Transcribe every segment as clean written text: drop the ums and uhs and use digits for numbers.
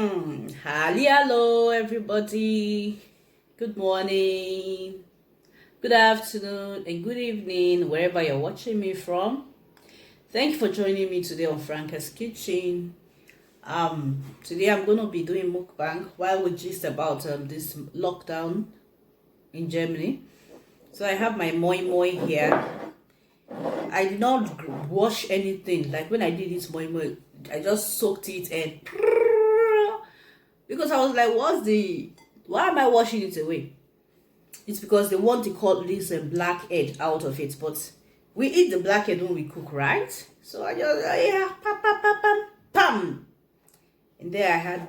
Hello, everybody. Good morning, good afternoon, and good evening, wherever you're watching me from. Thank you for joining me today on FRANKA'S kitchen. Today I'm gonna be doing mukbang while we gist about this lockdown in Germany. So I have my Moimoi here. I did not wash anything. Like when I did this Moimoi, I just soaked it and because I was like, why am I washing it away? It's because they want to cut this black head out of it, but we eat the black head when we cook, right? So I just pam pam pam pam pam, and there I had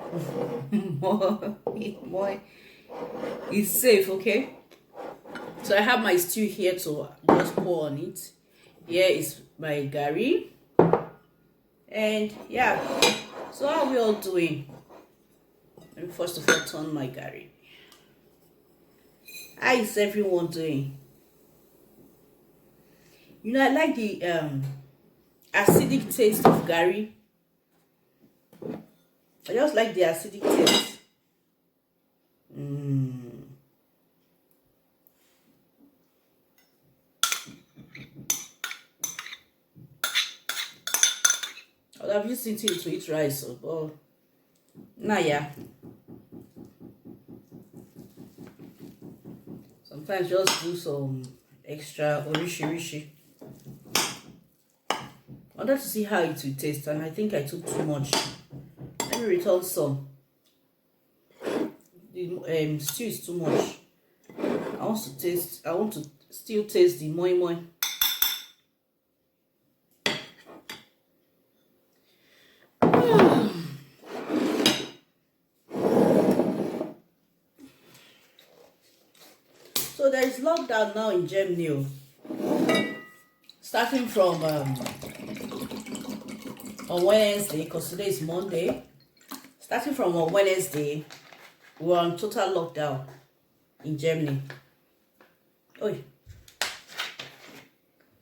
more. It's safe, okay? So I have my stew here to just pour on it. Here is my Garri, and yeah. So how are we all doing? Let me first of all turn my Garri. How is everyone doing? You know, I like the acidic taste of Garri. I just like the acidic taste. I would have used it to eat rice, but nah, yeah. Sometimes just do some extra orishi. I wanted to see how it will taste, and I think I took too much. Let me return some. The stew is too much. I want to still taste the moimoi. So there is lockdown now in Germany, starting from on Wednesday, because today is Monday. Starting from on Wednesday, we're on total lockdown in Germany.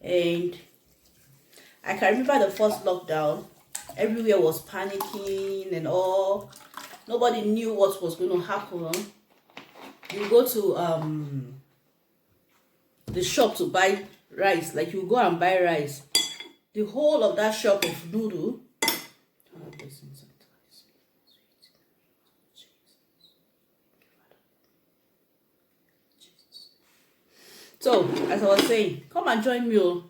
And I can remember the first lockdown. Everywhere was panicking and all. Nobody knew what was going to happen. You go to the shop to buy rice, like you go and buy rice, the whole of that shop of noodle. So as I was saying, come and join me.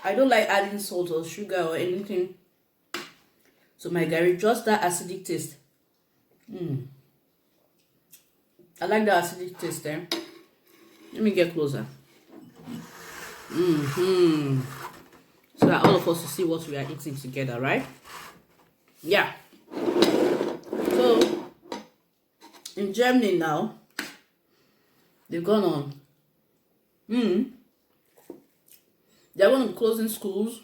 I don't like adding salt or sugar or anything to my Garri, just that acidic taste. I like the acidic taste there. Let me get closer. So that all of us will see what we are eating together, right? Yeah. So in Germany now, they've gone on. They're going to be closing schools.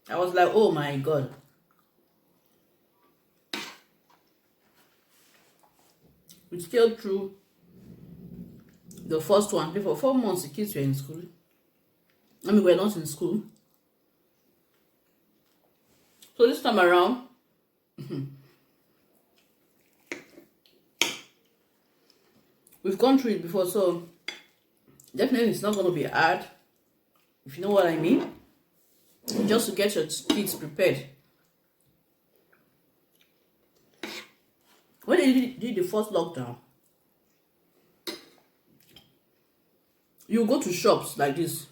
I was like, oh my God. We scaled through the first one. For 4 months, the kids were in school. I mean, we're not in school. So this time around, we've gone through it before, so definitely it's not going to be hard, if you know what I mean. Just to get your kids prepared. When they did the first lockdown, you go to shops like this,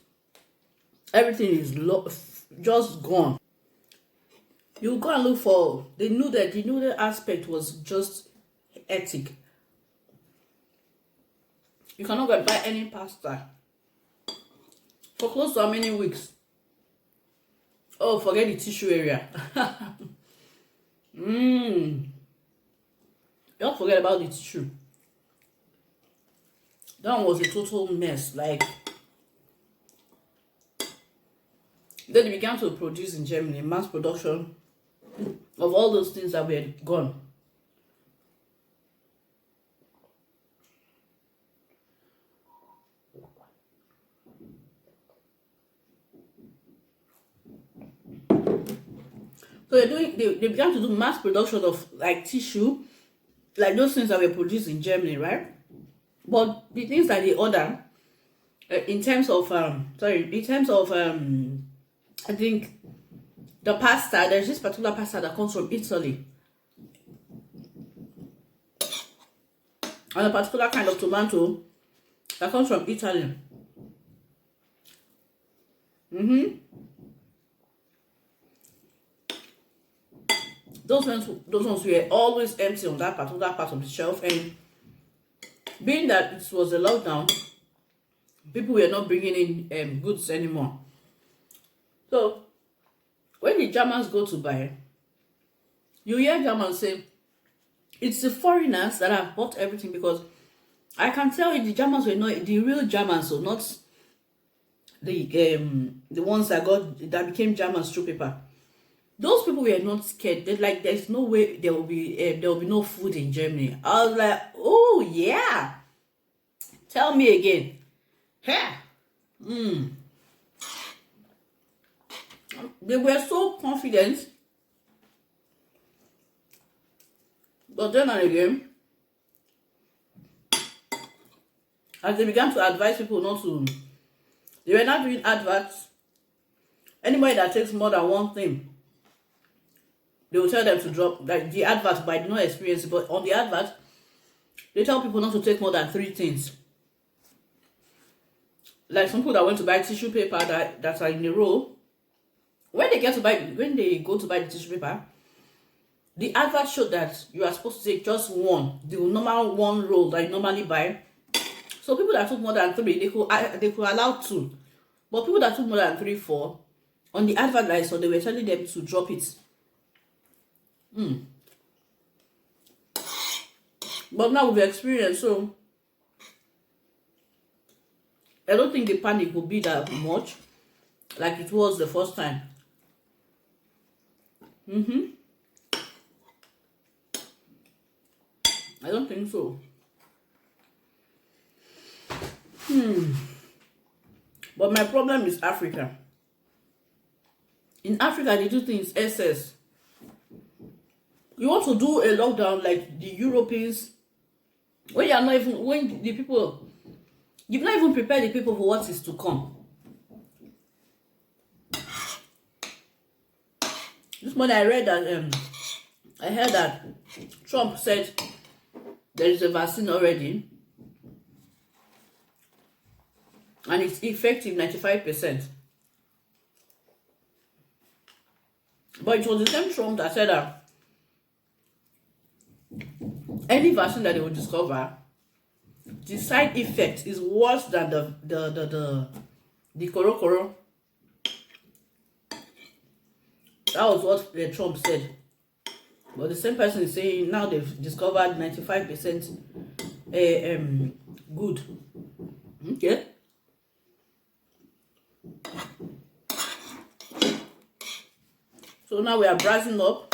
everything is just gone. You go and look for, they knew that the noodle aspect was just ethic. You cannot go and buy any pasta for close to how many weeks? Oh, forget the tissue area. Don't forget about the tissue. That one was a total mess. Like, then they began to produce in Germany, mass production of all those things that were gone. So they began to do mass production of like tissue, like those things that were produced in Germany, right? But the things that they order, in terms of I think the pasta, there's this particular pasta that comes from Italy, and a particular kind of tomato that comes from Italy. Those ones were always empty on that particular part of the shelf, and being that it was a lockdown, people were not bringing in goods anymore. So when the Germans go to buy, you hear Germans say it's the foreigners that have bought everything, because I can tell you the Germans were not the real Germans, so not the ones that became Germans through paper. Those people were not scared. They're like, there's no way there will be no food in Germany. I was like, oh yeah, tell me again. They were so confident, but then and again, as they began to advise people not to, they were not doing adverts. Anybody that takes more than one thing, they will tell them to drop, like the advert, but I did not experience it, but on the advert, they tell people not to take more than 3 things. Like some people that went to buy tissue paper that are in a row, when they go to buy the tissue paper, the advert showed that you are supposed to take just one, the normal one roll that you normally buy. So people that took more than 3, they could allow 2. But people that took more than 3, 4, on the advert that I saw, they were telling them to drop it. But now we've experienced, so I don't think the panic will be that much like it was the first time. I don't think so. But my problem is Africa. In Africa, they do things SS. You want to do a lockdown like the Europeans, when you've not even prepared the people for what is to come. This morning I heard that Trump said there is a vaccine already, and it's effective 95%. But it was the same Trump that said that any vaccine that they will discover, the side effect is worse than the Koro. That was what Trump said. But the same person is saying now they've discovered 95% good. Okay. So now we are bracing up.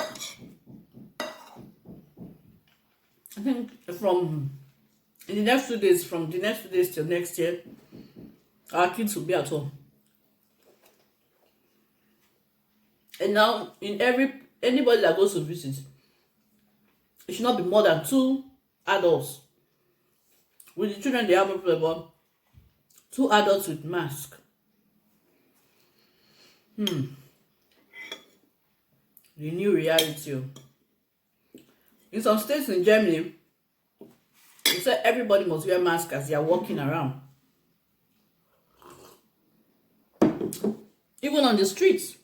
I think from the next 2 days till next year, our kids will be at home. And now, anybody that goes to visit, it should not be more than 2 adults. With the children, they have no problem. 2 adults with mask. The new reality. In some states in Germany, they said everybody must wear masks as they are walking around. Even on the streets.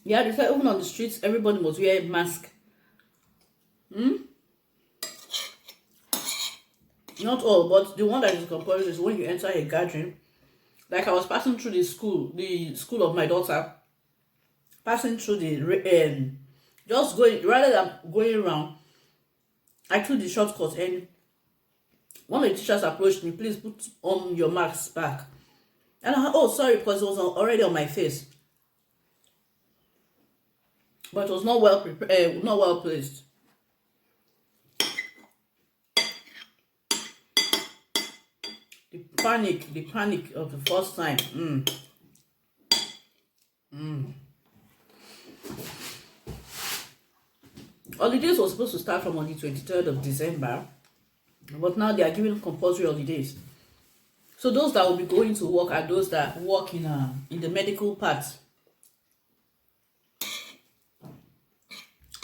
Yeah, they said even on the streets, everybody must wear a mask. Not all, but the one that is compulsory is when you enter a gathering. Like I was passing through the school of my daughter, passing through the just going, rather than going around, I took the shortcut, and one of the teachers approached me, please put on your mask back. And I, oh sorry, because it was already on my face. But it was not well prepared, not well placed. The panic of the first time. Holidays was supposed to start from on the 23rd of December, but now they are giving compulsory holidays. So those that will be going to work are those that work in the medical part.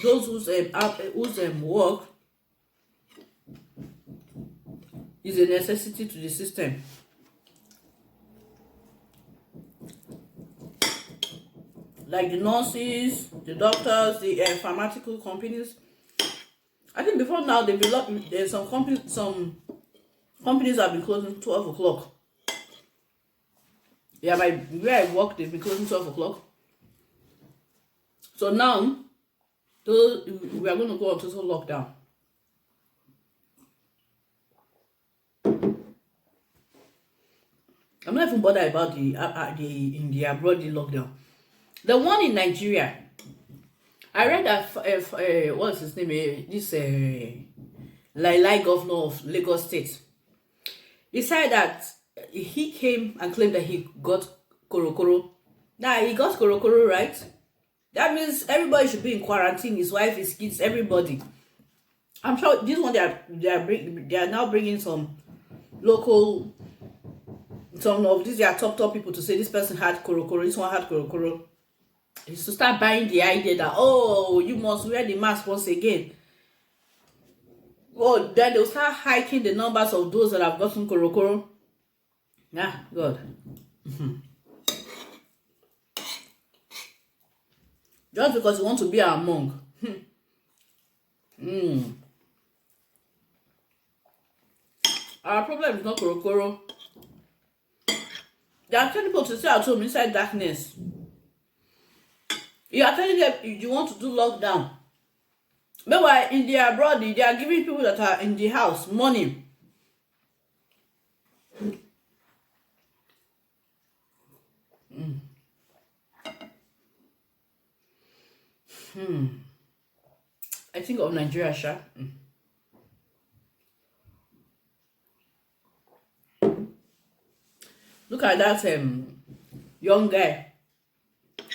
Those whose work is a necessity to the system. Like the nurses, the doctors, the pharmaceutical companies. I think before now there's some companies have been closing 12 o'clock. Yeah, where I work, they've been closing 12 o'clock. So now, we are going to go on total lockdown. I'm not even bothered about the abroad lockdown. The one in Nigeria, I read that what's his name? This Lai governor of Lagos State. He said that he came and claimed that he got korokoro. Now he got korokoro, right? That means everybody should be in quarantine. His wife, his kids, everybody. I'm sure this one they are now bringing some local, some of these are top people to say this person had korokoro, this one had korokoro. Is to start buying the idea that, oh, you must wear the mask once again. Oh, then they'll start hiking the numbers of those that have gotten korokoro. Yeah, God. Just because you want to be a monk. Our problem is not korokoro. They are telling people to stay at home inside darkness. You are telling them you want to do lockdown. Meanwhile, in the abroad, they are giving people that are in the house money. I think of Nigeria, Sha. Look at that young guy.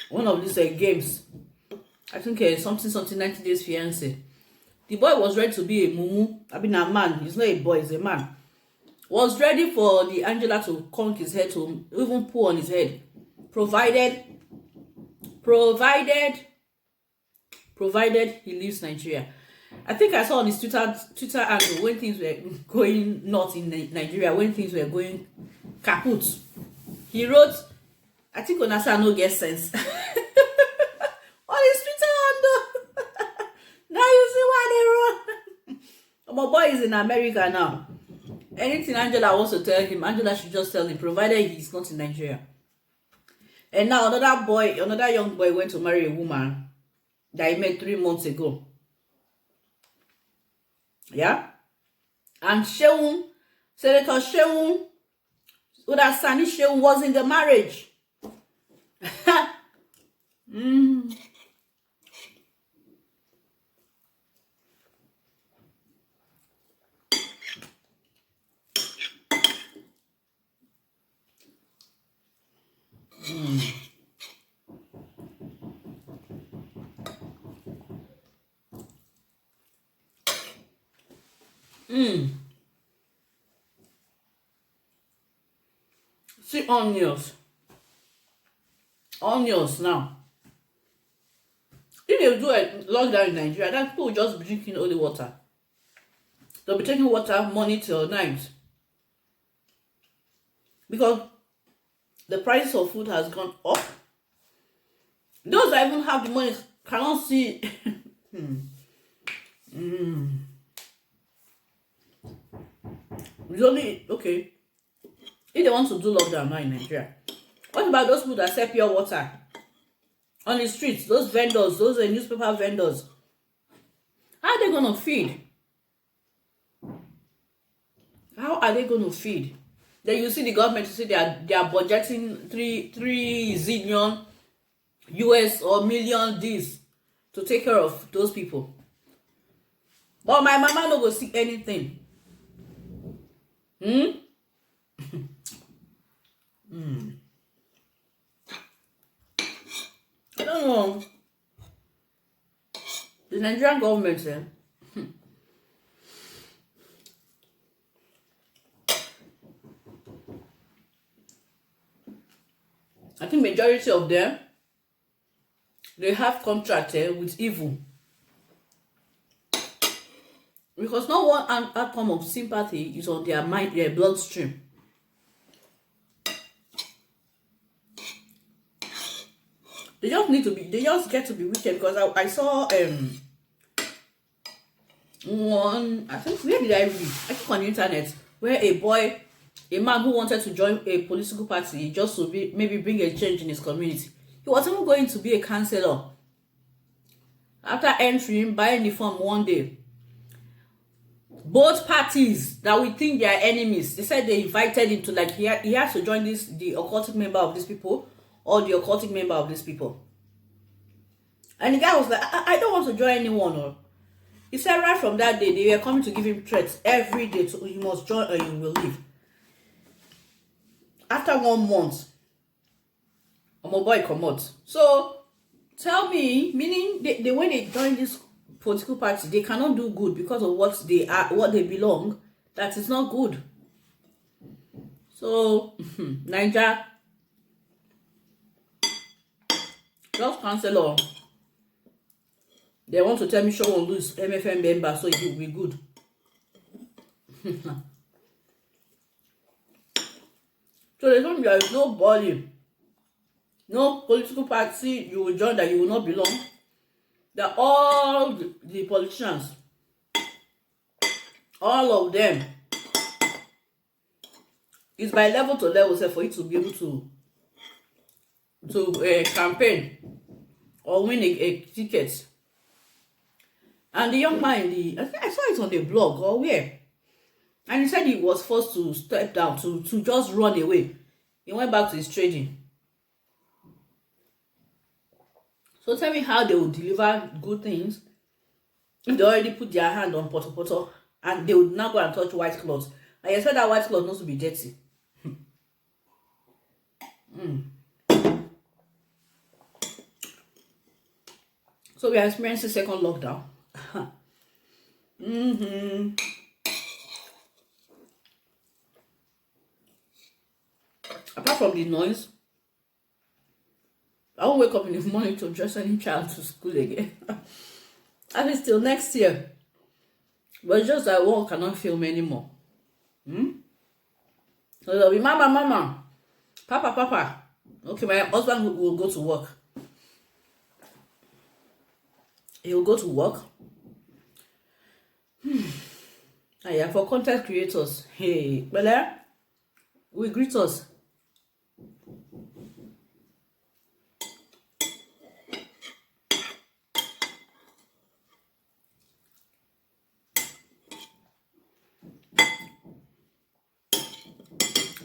One of these games. I think something 90 Days Fiancé. The boy was ready to be a mumu. I mean a man. He's not a boy, he's a man. Was ready for the Angela to conk his head, to even pull on his head. Provided he leaves Nigeria. I think I saw on his Twitter handle when things were going not in Nigeria, when things were going kaput. He wrote, I think Onasa no get sense. On his Twitter handle. Now you see why they wrote. My boy is in America now. Anything Angela wants to tell him, Angela should just tell him, provided he's not in Nigeria. And now another young boy went to marry a woman that he met 3 months ago. Yeah? And Senator Sheun, that Sani Sheun was in the marriage. See onions now. If they do a lockdown in Nigeria, that people will just be drinking only water. They'll be taking water morning till night. Because the price of food has gone up. Those that even have the money cannot see. It's only, okay, if they want to do lockdown now in Nigeria, what about those people that sell pure water on the streets? Those vendors, those newspaper vendors, how are they going to feed? How are they going to feed? Then you see the government, you see they are budgeting 3 zillion US or million this to take care of those people. But my mama no go see anything. I don't know. the Nigerian government, I think majority of them, they have contract with evil. Because not one outcome of sympathy is on their mind, their bloodstream. They just get to be wicked. Because I saw one, I think, where did I read? I think on the internet, where a man who wanted to join a political party just to maybe bring a change in his community. He was even going to be a councillor. After entering, buying the form one day, both parties that we think they are enemies, they said they invited him to, like, he has to join the occultic member of these people or the occultic member of these people. And the guy was like, I don't want to join anyone. Or he said right from that day, they were coming to give him threats every day. So you must join or you will leave. After 1 month, my boy come out. So tell me, meaning they when they join this political party, they cannot do good because of what they are, what they belong. That is not good. So Niger, just councillor, they want to tell me show won't lose MFM member, so it will be good. So there is nobody, no political party you will join that you will not belong. That all the politicians, all of them, is by level to level, so for you to be able to campaign or win a ticket. And the young man I think I saw it on the blog or where, and he said he was forced to step down to just run away. He went back to his trading. So tell me how they will deliver good things if they already put their hand on poto and they would now go and touch white cloth. I expect that white cloth not to be dirty. So we are experiencing second lockdown. Apart from the noise, I won't wake up in the morning to dress any child to school again. At least till next year. But it's just that one cannot film anymore. So there'll be mama, papa. Okay, my husband will go to work. He will go to work. Yeah, for content creators, hey, Bella, we greet us.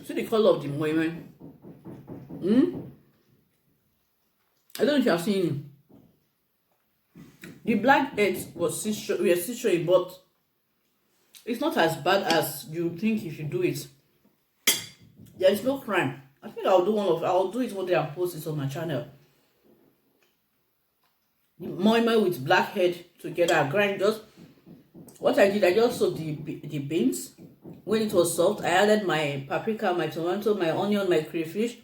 See the color of the Moimoi. I don't know if you have seen it. The black eggs we are still showing, but it's not as bad as you think if you do it. There is no crime. I think I'll do it one day and post it on my channel. The Moimoi with black head together. I grind just what I did. I just soaked the beans. When it was soft, I added my paprika, my tomato, my onion, my crayfish,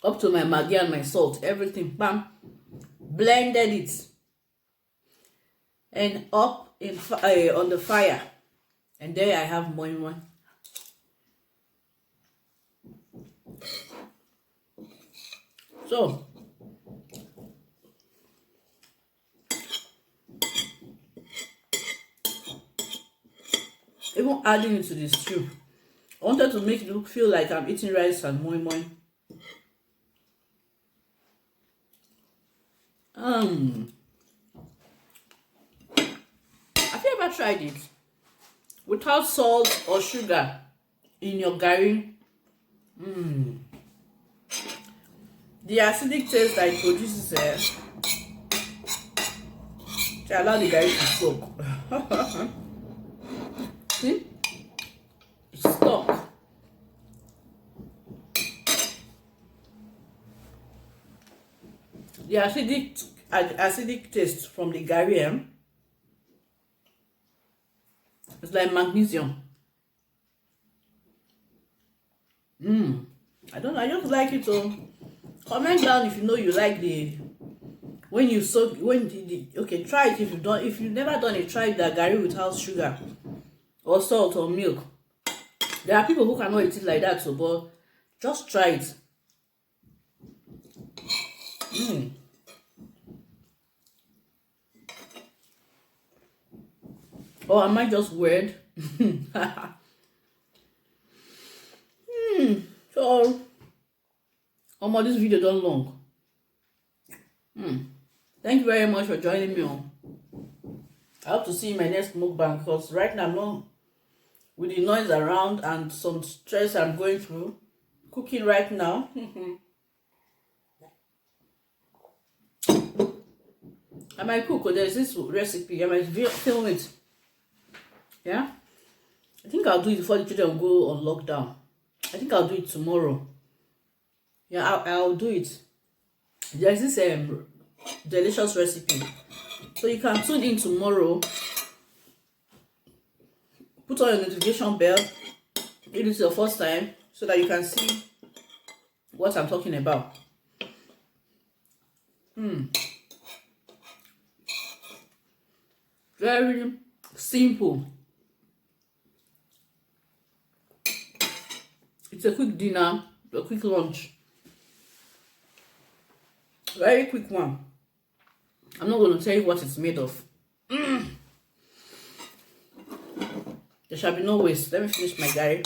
up to my maggi and my salt. Everything, bam, blended it, and up on the fire. And there I have Moimoi. So even adding it to the stew, I wanted to make it feel like I'm eating rice and Moimoi. Have you ever tried it without salt or sugar in your Garri? The acidic taste that it produces to allow the Garri to soak. See? It's stuck. The acidic acidic taste from the Garri. It's like magnesium. I just like it. So comment down if you know you like the when you soak okay, try it. If you've never done it, try the Garri without sugar or salt or milk. There are people who cannot eat it like that, so but just try it. Or am I just weird? So this video done long. Thank you very much for joining me on. I hope to see you in my next mukbang, because right now I'm not with the noise around and some stress I'm going through cooking right now. I might cook, or there's this recipe I might film it. Yeah, I think I'll do it before the children go on lockdown. I think I'll do it tomorrow. Yeah, I'll do it. There's this delicious recipe, so you can tune in tomorrow. Put on your notification bell if it's your first time, so that you can see what I'm talking about. Very simple. It's a quick dinner, a quick lunch. Very quick one. I'm not going to tell you what it's made of. There shall be no waste. Let me finish my Garri.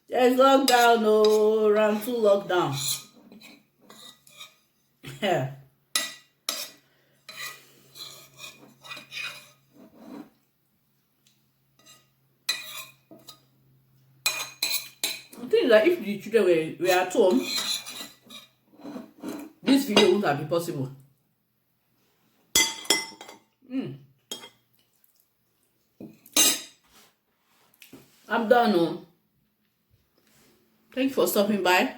There's lockdown, no, round 2 lockdown. Yeah. The thing is that if the children were at home, this video wouldn't have been possible. I'm done. Oh. Thank you for stopping by.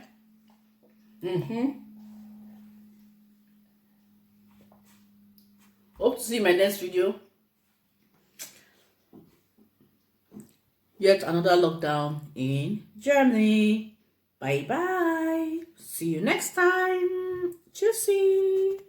Hope to see you in my next video. Yet another lockdown in Germany. Bye bye. See you next time. Tschüssi.